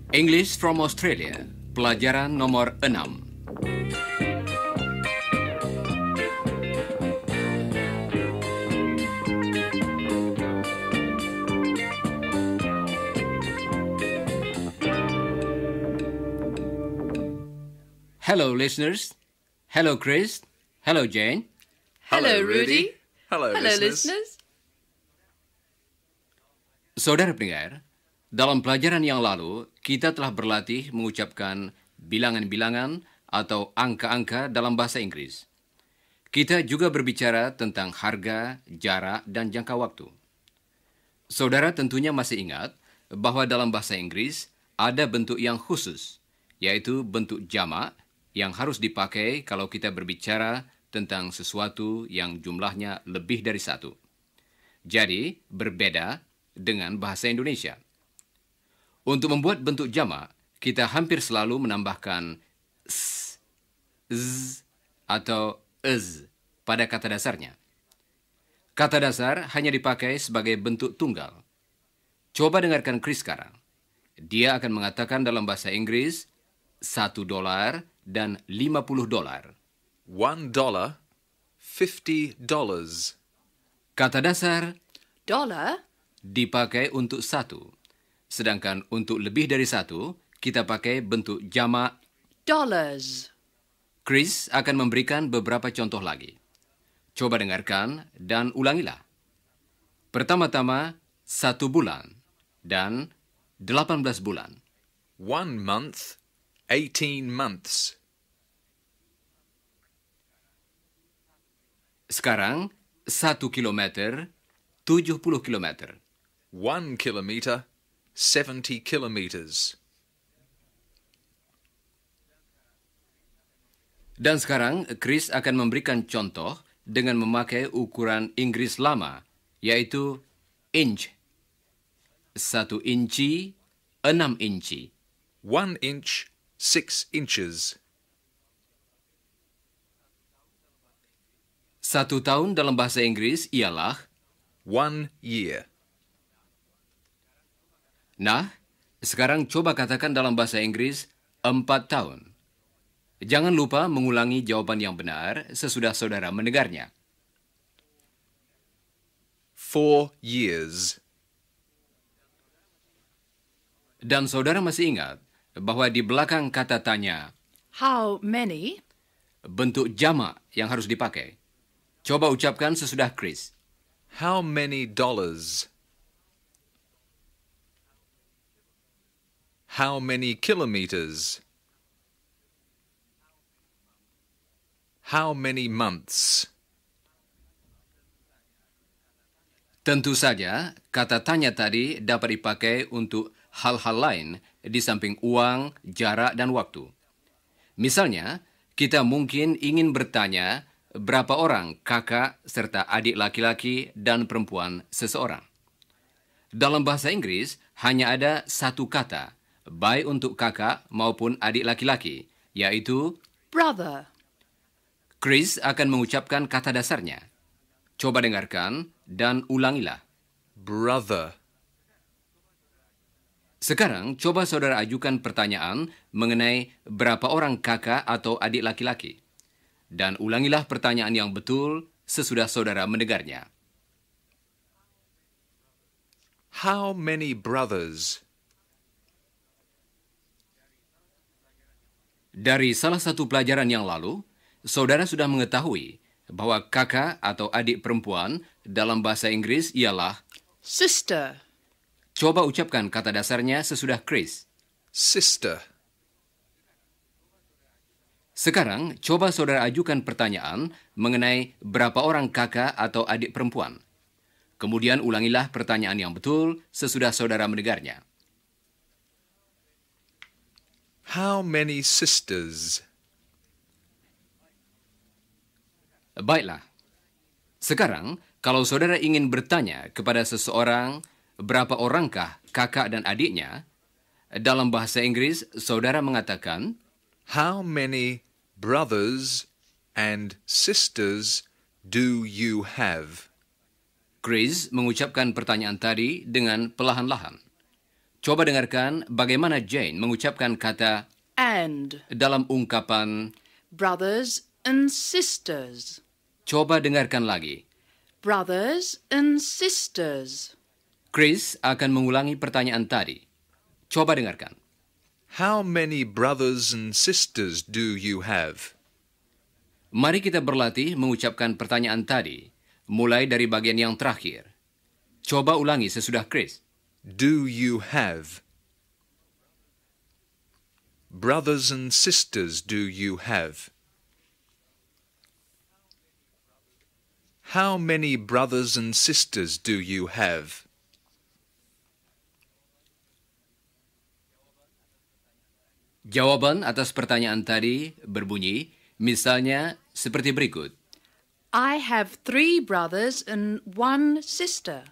English from Australia, pelajaran nomor 6. Hello listeners. Hello Chris. Hello Jane. Hello, Rudy. Hello, listeners. Saudara pendengar, dalam pelajaran yang lalu, kita telah berlatih mengucapkan bilangan-bilangan atau angka-angka dalam bahasa Inggris. Kita juga berbicara tentang harga, jarak, dan jangka waktu. Saudara tentunya masih ingat bahwa dalam bahasa Inggris ada bentuk yang khusus, yaitu bentuk jamak yang harus dipakai kalau kita berbicara tentang sesuatu yang jumlahnya lebih dari satu. Jadi, berbeda dengan bahasa Indonesia. Untuk membuat bentuk jamak, kita hampir selalu menambahkan s, z, atau ez pada kata dasarnya. Kata dasar hanya dipakai sebagai bentuk tunggal. Coba dengarkan Chris sekarang. Dia akan mengatakan dalam bahasa Inggris $1 dan $50. $1, $50. Kata dasar Dollar, dipakai untuk satu. Sedangkan untuk lebih dari satu, kita pakai bentuk jamak. dollars. Chris akan memberikan beberapa contoh lagi. Coba dengarkan dan ulangilah. Pertama-tama, 1 bulan dan 18 bulan. 1 month, 18 months. Sekarang, 1 kilometer, 70 kilometer. 1 kilometer, 70 kilometers. Dan sekarang, Chris akan memberikan contoh dengan memakai ukuran Inggris lama, yaitu inch. 1 inci, 6 inci. 1 inch, 6 inches. 1 tahun dalam bahasa Inggris ialah. 1 year. Nah, sekarang coba katakan dalam bahasa Inggris 4 tahun. Jangan lupa mengulangi jawaban yang benar sesudah saudara mendengarnya. 4 years. Dan saudara masih ingat bahwa di belakang kata tanya, How many? bentuk jamak yang harus dipakai. Coba ucapkan sesudah Chris. How many dollars? How many kilometers? How many months? Tentu saja, kata tanya tadi dapat dipakai untuk hal-hal lain di samping uang, jarak, dan waktu. Misalnya, kita mungkin ingin bertanya berapa orang kakak serta adik laki-laki dan perempuan seseorang. Dalam bahasa Inggris, hanya ada satu kata, baik untuk kakak maupun adik laki-laki, yaitu Brother. Chris akan mengucapkan kata dasarnya. Coba dengarkan dan ulangilah. Brother. Sekarang, coba saudara ajukan pertanyaan mengenai berapa orang kakak atau adik laki-laki. Dan ulangilah pertanyaan yang betul sesudah saudara mendengarnya. How many brothers? Dari salah satu pelajaran yang lalu, saudara sudah mengetahui bahwa kakak atau adik perempuan dalam bahasa Inggris ialah. Sister. Coba ucapkan kata dasarnya sesudah Chris. Sister. Sekarang, coba saudara ajukan pertanyaan mengenai berapa orang kakak atau adik perempuan. Kemudian ulangilah pertanyaan yang betul sesudah saudara mendengarnya. How many sisters? Baiklah. Sekarang, kalau saudara ingin bertanya kepada seseorang berapa orangkah kakak dan adiknya, dalam bahasa Inggris saudara mengatakan, How many brothers and sisters do you have? Chris mengucapkan pertanyaan tadi dengan perlahan-lahan. Coba dengarkan bagaimana Jane mengucapkan kata and, dalam ungkapan. brothers and sisters, Coba dengarkan lagi. brothers and sisters. Chris akan mengulangi pertanyaan tadi. Coba dengarkan. How many brothers and sisters do you have? Mari kita berlatih mengucapkan pertanyaan tadi, mulai dari bagian yang terakhir. Coba ulangi sesudah Chris. Do you have? Brothers and sisters do you have? How many brothers and sisters do you have? Jawaban atas pertanyaan tadi berbunyi, misalnya seperti berikut. I have 3 brothers and 1 sister.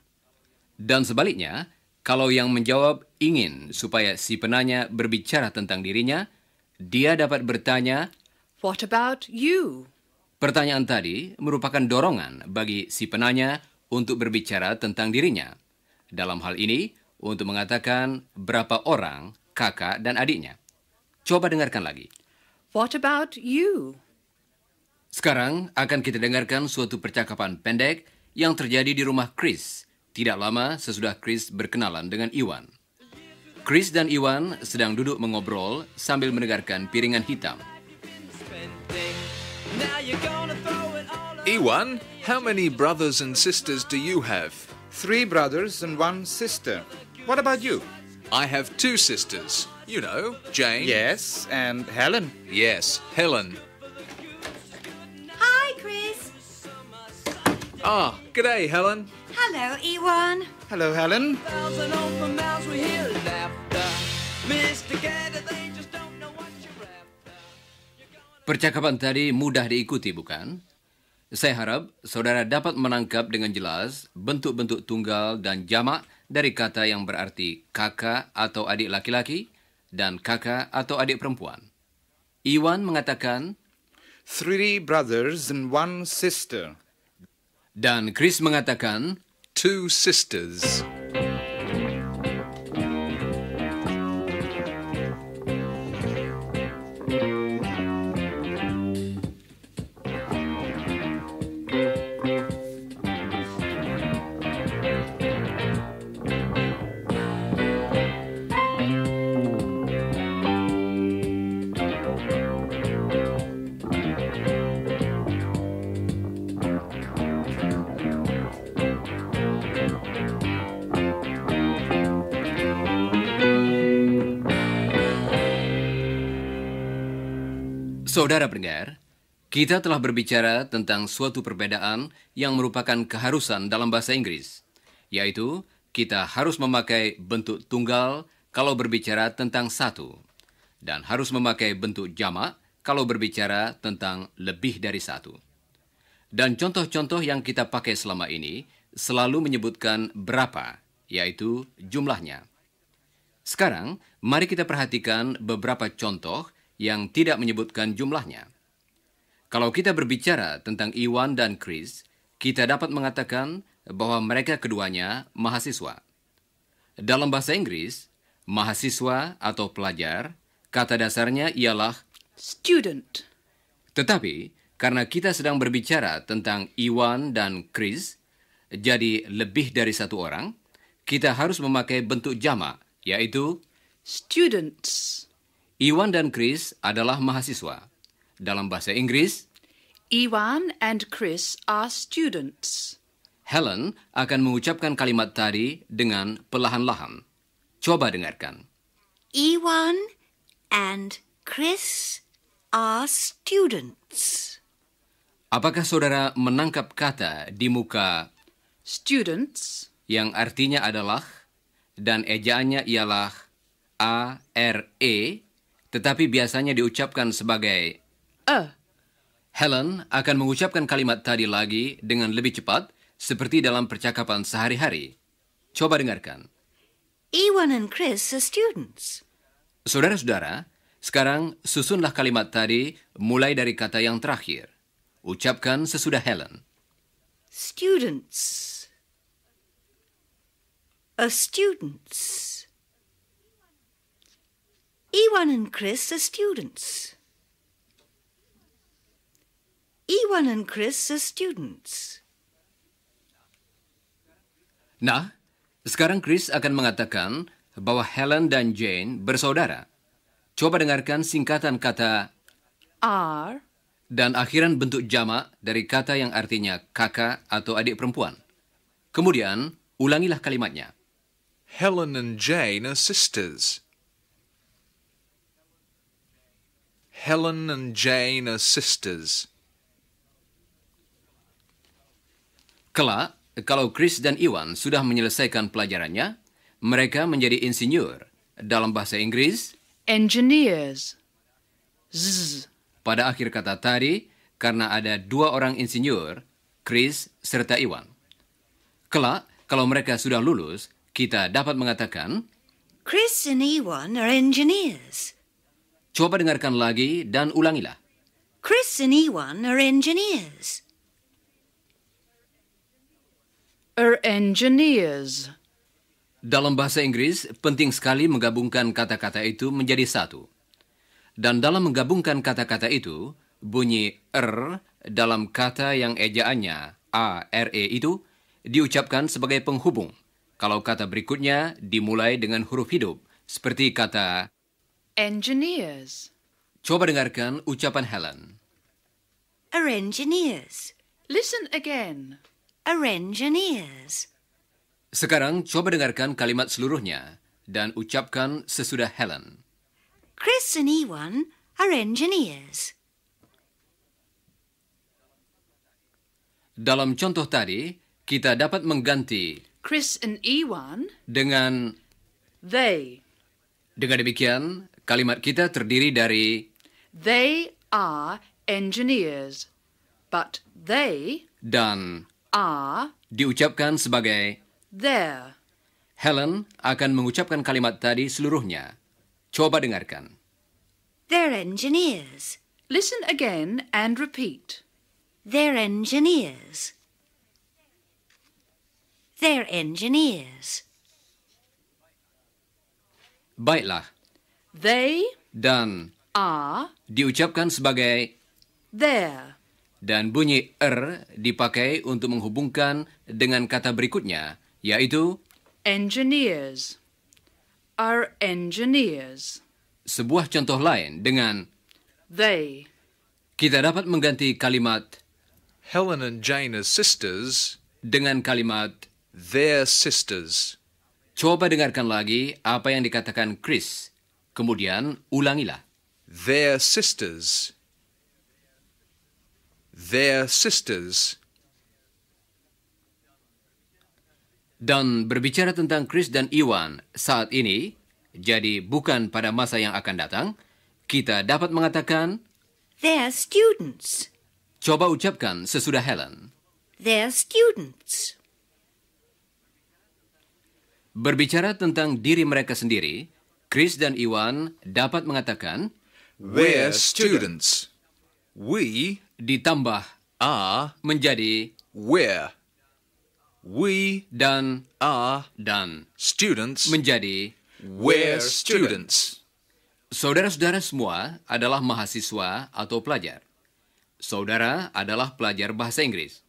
Dan sebaliknya, kalau yang menjawab ingin supaya si penanya berbicara tentang dirinya, dia dapat bertanya, What about you? pertanyaan tadi merupakan dorongan bagi si penanya untuk berbicara tentang dirinya. Dalam hal ini, untuk mengatakan berapa orang kakak dan adiknya. Coba dengarkan lagi. What about you? Sekarang akan kita dengarkan suatu percakapan pendek yang terjadi di rumah Chris, tidak lama sesudah Chris berkenalan dengan Iwan. Chris dan Iwan sedang duduk mengobrol sambil mendengarkan piringan hitam. Iwan, how many brothers and sisters do you have? 3 brothers and 1 sister. What about you? I have 2 sisters. You know, Jane. Yes, and Helen. Yes, Helen. Hi, Chris. Ah, g'day, Helen. Hello, Ewan. Hello, Helen. Percakapan tadi mudah diikuti, bukan? Saya harap saudara dapat menangkap dengan jelas bentuk-bentuk tunggal dan jamak dari kata yang berarti kakak atau adik laki-laki dan kakak atau adik perempuan. Iwan mengatakan, 3 brothers and 1 sister. dan Chris mengatakan, 2 sisters. Saudara pendengar, kita telah berbicara tentang suatu perbedaan yang merupakan keharusan dalam bahasa Inggris, yaitu kita harus memakai bentuk tunggal kalau berbicara tentang satu, dan harus memakai bentuk jamak kalau berbicara tentang lebih dari satu. Dan contoh-contoh yang kita pakai selama ini selalu menyebutkan berapa, yaitu jumlahnya. Sekarang, mari kita perhatikan beberapa contoh yang tidak menyebutkan jumlahnya. Kalau kita berbicara tentang Iwan dan Chris, kita dapat mengatakan bahwa mereka keduanya mahasiswa. Dalam bahasa Inggris, mahasiswa atau pelajar, kata dasarnya ialah Student. tetapi karena kita sedang berbicara tentang Iwan dan Chris, jadi lebih dari satu orang, kita harus memakai bentuk jamak, yaitu Students. Iwan dan Chris adalah mahasiswa. Dalam bahasa Inggris, Ewan and Chris are students. Helen akan mengucapkan kalimat tadi dengan perlahan-lahan. Coba dengarkan. Ewan and Chris are students. Apakah saudara menangkap kata di muka Students. yang artinya adalah dan ejaannya ialah A-R-E, tetapi biasanya diucapkan sebagai Helen akan mengucapkan kalimat tadi lagi dengan lebih cepat, seperti dalam percakapan sehari-hari. Coba dengarkan. Ewan and Chris are students. Saudara-saudara, sekarang susunlah kalimat tadi mulai dari kata yang terakhir. Ucapkan sesudah Helen. Students. A students. Ewan and Chris are students. Ewan and Chris are students. Nah, sekarang Chris akan mengatakan bahwa Helen dan Jane bersaudara. Coba dengarkan singkatan kata Are dan akhiran bentuk jamak dari kata yang artinya kakak atau adik perempuan. Kemudian, ulangilah kalimatnya. Helen and Jane are sisters. Helen and Jane are sisters. Kelak, kalau Chris dan Iwan sudah menyelesaikan pelajarannya, mereka menjadi insinyur. Dalam bahasa Inggris, engineers. Z. pada akhir kata tadi, karena ada dua orang insinyur, Chris serta Iwan. Kelak, kalau mereka sudah lulus, kita dapat mengatakan, Chris and Ewan are engineers. coba dengarkan lagi dan ulangilah. Chris and Ewan are engineers. Are engineers. Dalam bahasa Inggris, penting sekali menggabungkan kata-kata itu menjadi satu. Dan dalam menggabungkan kata-kata itu, bunyi dalam kata yang ejaannya A-R-E itu diucapkan sebagai penghubung. Kalau kata berikutnya dimulai dengan huruf hidup, seperti kata Engineers. Coba dengarkan ucapan Helen. Are engineers. Listen again. Are engineers. Sekarang coba dengarkan kalimat seluruhnya dan ucapkan sesudah Helen. Chris and Ewan are engineers. Dalam contoh tadi, kita dapat mengganti Chris and Ewan, dengan they. dengan demikian, kalimat kita terdiri dari They are engineers. But they dan are diucapkan sebagai there. Helen akan mengucapkan kalimat tadi seluruhnya. Coba dengarkan. They're engineers. Listen again and repeat. They're engineers. They're engineers. Baiklah, They dan are diucapkan sebagai there. dan bunyi dipakai untuk menghubungkan dengan kata berikutnya, yaitu Engineers. Are engineers. sebuah contoh lain dengan They. kita dapat mengganti kalimat Helen and Jane are sisters. dengan kalimat They're sisters. coba dengarkan lagi apa yang dikatakan Chris. Kemudian ulangilah. They're sisters. They're sisters. Dan berbicara tentang Chris dan Iwan saat ini, jadi bukan pada masa yang akan datang, kita dapat mengatakan, They're students. coba ucapkan sesudah Helen. They're students. Berbicara tentang diri mereka sendiri, Chris dan Iwan dapat mengatakan, We're students. We ditambah are menjadi we're. We dan are dan students. menjadi. We're students. Saudara-saudara semua adalah mahasiswa atau pelajar. Saudara adalah pelajar bahasa Inggris.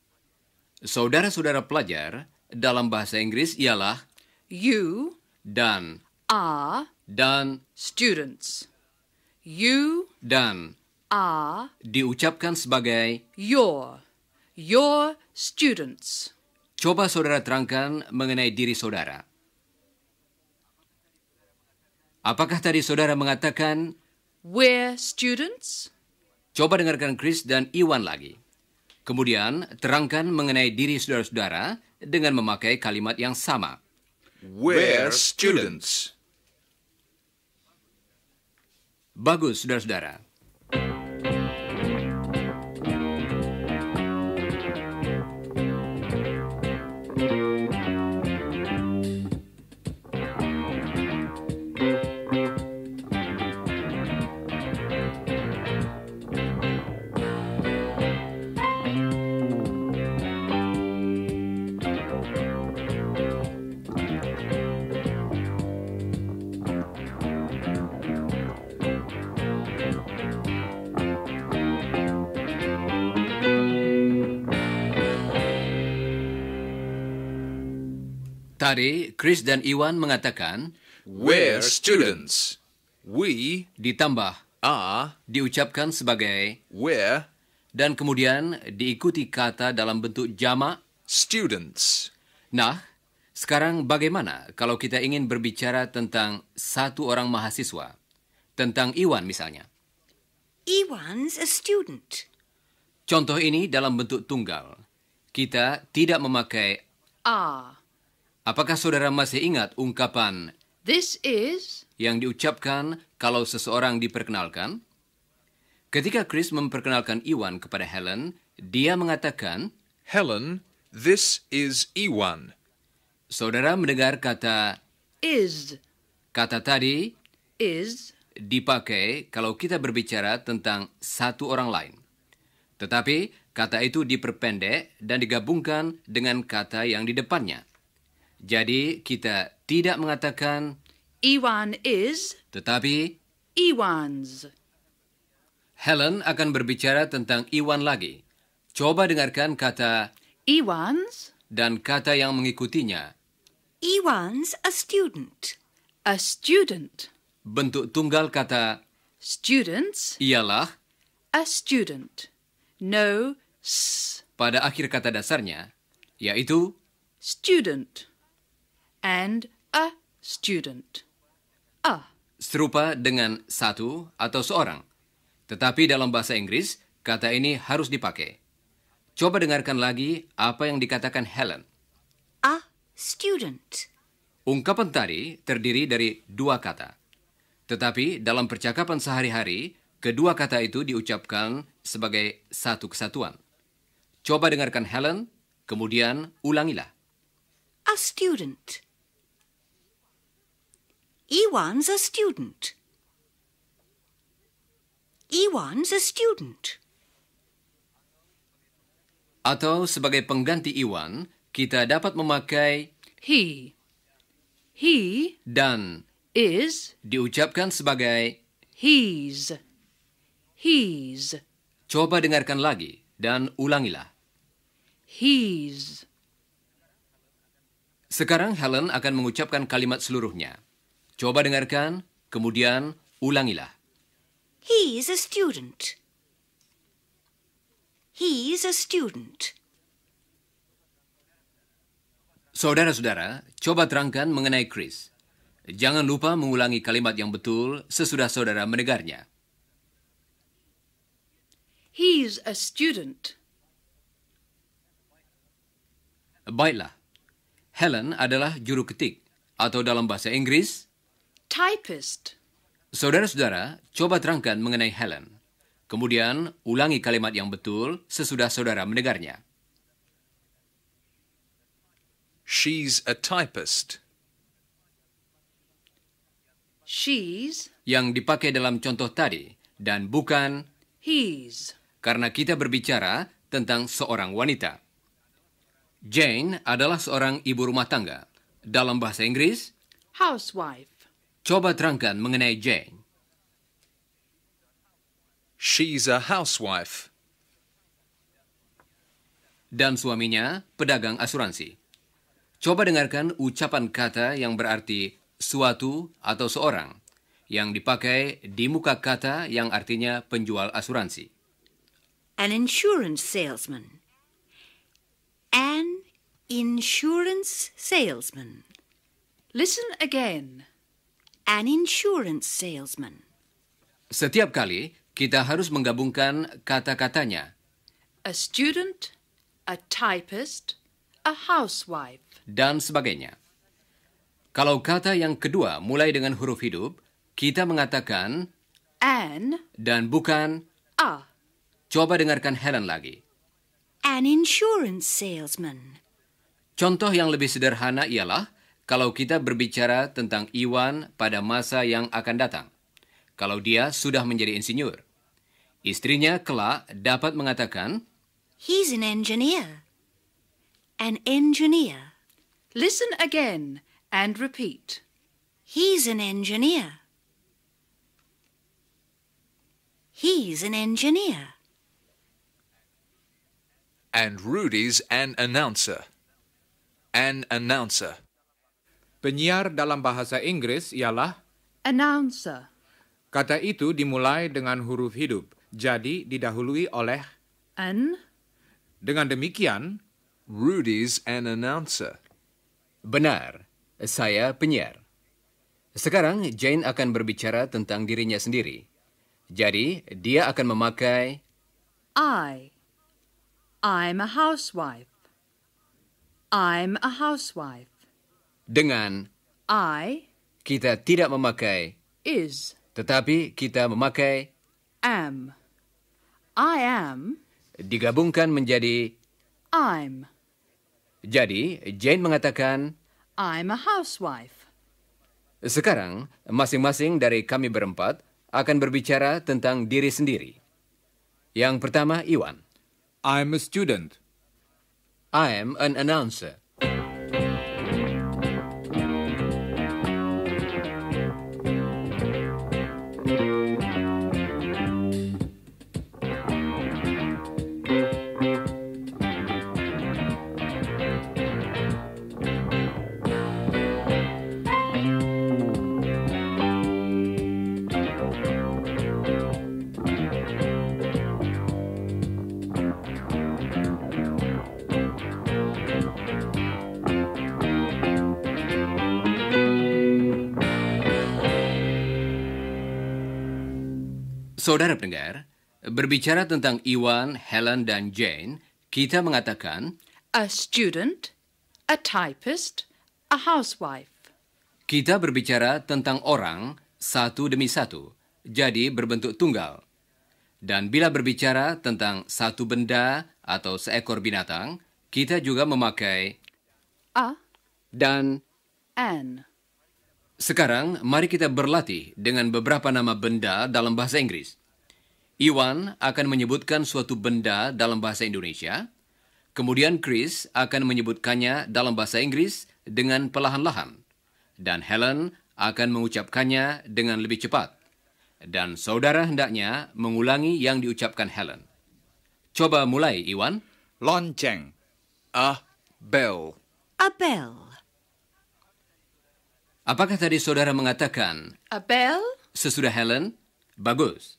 Saudara-saudara pelajar dalam bahasa Inggris ialah You dan are students. You dan are diucapkan sebagai. your students. Coba saudara terangkan mengenai diri saudara. Apakah tadi saudara mengatakan, We're students. coba dengarkan Chris dan Iwan lagi. Kemudian terangkan mengenai diri saudara-saudara dengan memakai kalimat yang sama. We're students. Bagus, saudara-saudara. Tadi, Chris dan Iwan mengatakan, We're students. We ditambah, are, diucapkan sebagai, we're dan kemudian diikuti kata dalam bentuk jamak. students. Nah, sekarang bagaimana kalau kita ingin berbicara tentang satu orang mahasiswa? Tentang Iwan misalnya. Iwan's a student. Contoh ini dalam bentuk tunggal. Kita tidak memakai. are. Apakah saudara masih ingat ungkapan This is, yang diucapkan kalau seseorang diperkenalkan? Ketika Chris memperkenalkan Iwan kepada Helen, dia mengatakan, Helen, this is Iwan. saudara mendengar kata is, tadi is, dipakai kalau kita berbicara tentang satu orang lain. Tetapi kata itu diperpendek dan digabungkan dengan kata yang di depannya. Jadi kita tidak mengatakan, Iwan is, tetapi Iwan's. Helen akan berbicara tentang Iwan lagi. Coba dengarkan kata Iwan's, dan kata yang mengikutinya. Iwan's a student. a student. Bentuk tunggal kata Students, ialah a student. No s, pada akhir kata dasarnya, yaitu student. And a student. A. serupa dengan satu atau seorang. Tetapi dalam bahasa Inggris, kata ini harus dipakai. Coba dengarkan lagi apa yang dikatakan Helen. A student. Ungkapan tadi terdiri dari dua kata. Tetapi dalam percakapan sehari-hari, kedua kata itu diucapkan sebagai satu kesatuan. Coba dengarkan Helen, kemudian ulangilah. A student. Iwan's a student. Iwan's a student. Atau sebagai pengganti Iwan, kita dapat memakai He. He dan is, diucapkan sebagai. he's. He's. Coba dengarkan lagi dan ulangilah. He's. Sekarang Helen akan mengucapkan kalimat seluruhnya. Coba dengarkan, kemudian ulangilah. He's a student. He's a student. Saudara-saudara, coba terangkan mengenai Chris. Jangan lupa mengulangi kalimat yang betul sesudah saudara mendengarnya. He's a student. Baiklah, Helen adalah juru ketik, atau dalam bahasa Inggris, Typist. saudara-saudara, coba terangkan mengenai Helen. Kemudian, ulangi kalimat yang betul sesudah saudara mendengarnya. She's a typist. She's. Yang dipakai dalam contoh tadi, dan bukan He's. karena kita berbicara tentang seorang wanita. Jane adalah seorang ibu rumah tangga. Dalam bahasa Inggris, Housewife. coba terangkan mengenai Jane. She's a housewife. Dan suaminya pedagang asuransi. Coba dengarkan ucapan kata yang berarti suatu atau seorang yang dipakai di muka kata yang artinya penjual asuransi. An insurance salesman. An insurance salesman. Listen again. An insurance salesman. Setiap kali kita harus menggabungkan kata-katanya A student, a typist, a housewife. dan sebagainya. Kalau kata yang kedua mulai dengan huruf hidup, kita mengatakan An, dan bukan. a. Coba dengarkan Helen lagi. An insurance salesman. Contoh yang lebih sederhana ialah kalau kita berbicara tentang Iwan pada masa yang akan datang. Kalau dia sudah menjadi insinyur. Istrinya kelak dapat mengatakan, He's an engineer. An engineer. Listen again and repeat. He's an engineer. He's an engineer. And Rudy's an announcer. An announcer. Penyiar dalam bahasa Inggris ialah Announcer. kata itu dimulai dengan huruf hidup, jadi didahului oleh. An. Dengan demikian, Rudy's an announcer. Benar, saya penyiar. Sekarang Jane akan berbicara tentang dirinya sendiri. Jadi, dia akan memakai I'm a housewife. I'm a housewife. dengan I kita tidak memakai is, tetapi kita memakai am. I am, digabungkan menjadi. I'm. Jadi, Jane mengatakan, I'm a housewife. sekarang masing-masing dari kami berempat akan berbicara tentang diri sendiri. Yang pertama, Iwan. I'm a student. I am an announcer. Saudara pendengar, berbicara tentang Iwan, Helen, dan Jane, kita mengatakan A student, a typist, a housewife. kita berbicara tentang orang satu demi satu, jadi berbentuk tunggal. Dan bila berbicara tentang satu benda atau seekor binatang, kita juga memakai A, dan. an. Sekarang, mari kita berlatih dengan beberapa nama benda dalam bahasa Inggris. Iwan akan menyebutkan suatu benda dalam bahasa Indonesia, kemudian Chris akan menyebutkannya dalam bahasa Inggris dengan perlahan-lahan, dan Helen akan mengucapkannya dengan lebih cepat. Dan saudara hendaknya mengulangi yang diucapkan Helen. Coba mulai, Iwan. Lonceng. A bell. A bell. Apakah tadi saudara mengatakan A bell, sesudah Helen? Bagus.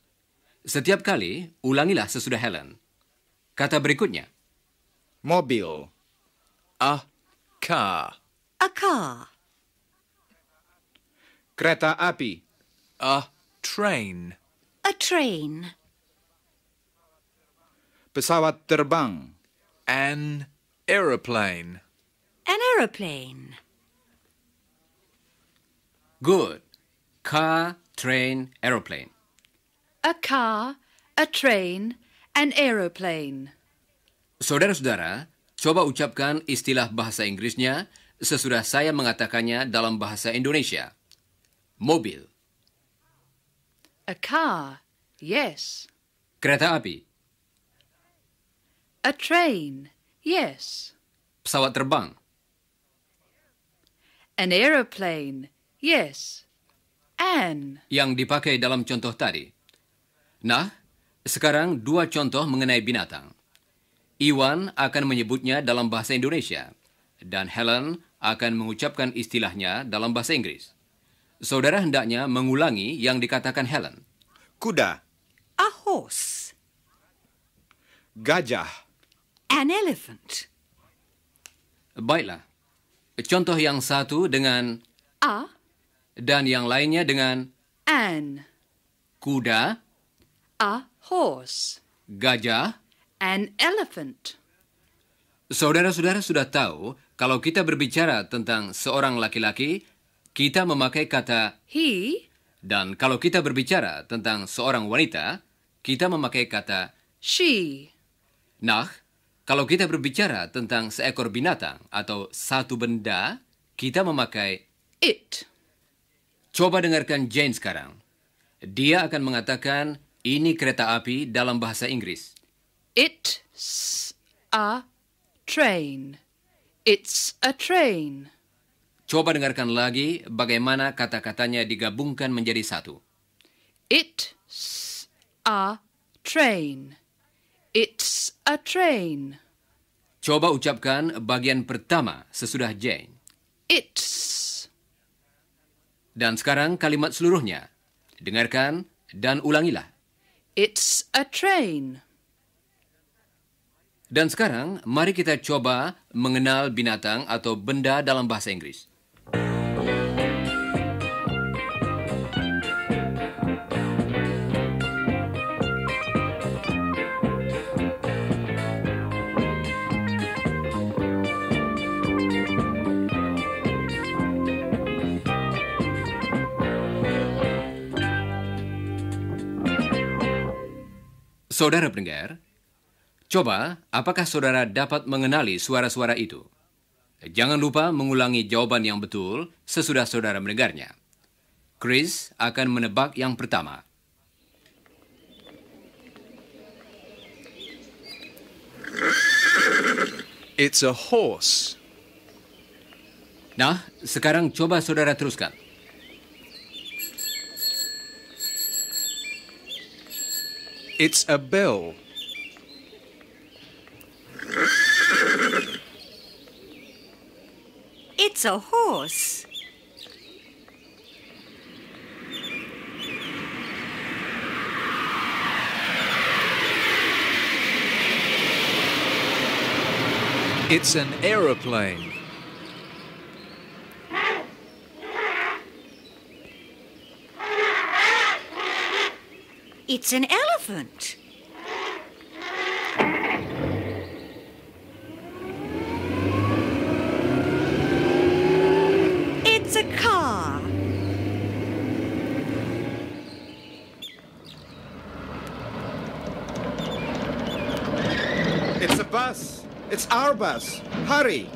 Setiap kali, ulangilah sesudah Helen. Kata berikutnya. Mobil. A car. A car. Kereta api. A train. A train. Pesawat terbang. An aeroplane. An aeroplane. Good. Car, train, aeroplane. a car, a train, an aeroplane. Saudara-saudara, coba ucapkan istilah bahasa Inggrisnya sesudah saya mengatakannya dalam bahasa Indonesia. Mobil. A car, yes. Kereta api. A train, yes. Pesawat terbang. An aeroplane, yes. An. Yang dipakai dalam contoh tadi. Nah, sekarang dua contoh mengenai binatang. Iwan akan menyebutnya dalam bahasa Indonesia, dan Helen akan mengucapkan istilahnya dalam bahasa Inggris. Saudara hendaknya mengulangi yang dikatakan Helen. Kuda. A horse. Gajah. An elephant. Baiklah. Contoh yang satu dengan A, dan yang lainnya dengan an. kuda, A horse. gajah. An elephant. Saudara-saudara sudah tahu kalau kita berbicara tentang seorang laki-laki, kita memakai kata He, dan kalau kita berbicara tentang seorang wanita, kita memakai kata. she. Nah, kalau kita berbicara tentang seekor binatang atau satu benda, kita memakai. It. Coba dengarkan Jane sekarang. Dia akan mengatakan ini kereta api dalam bahasa Inggris. It's a train. It's a train. Coba dengarkan lagi bagaimana kata-katanya digabungkan menjadi satu. It's a train. It's a train. Coba ucapkan bagian pertama sesudah Jane. It's. Dan sekarang kalimat seluruhnya. Dengarkan dan ulangilah. It's a train. Dan sekarang, mari kita coba mengenal binatang atau benda dalam bahasa Inggris. Saudara pendengar, coba apakah saudara dapat mengenali suara-suara itu? Jangan lupa mengulangi jawaban yang betul sesudah saudara mendengarnya. Chris akan menebak yang pertama. It's a horse. Nah, sekarang coba saudara teruskan. It's a bell. It's a horse. It's an aeroplane. It's an elephant. It's a car. It's a bus. It's our bus. Hurry.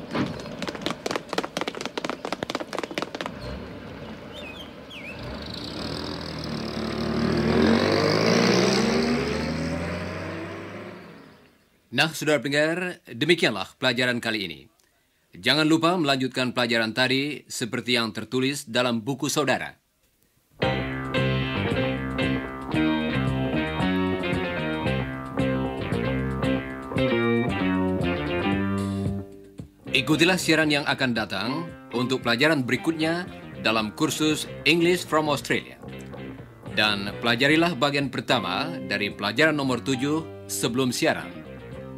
Nah, saudara pendengar, demikianlah pelajaran kali ini. Jangan lupa melanjutkan pelajaran tadi seperti yang tertulis dalam buku saudara. Ikutilah siaran yang akan datang untuk pelajaran berikutnya dalam kursus English from Australia. Dan pelajarilah bagian pertama dari pelajaran nomor 7 sebelum siaran.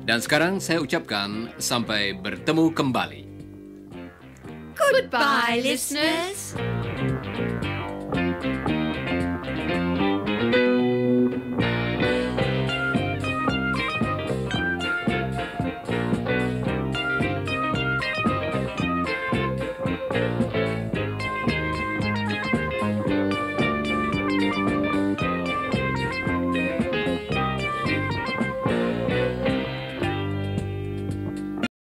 Dan sekarang saya ucapkan sampai bertemu kembali. Goodbye, listeners.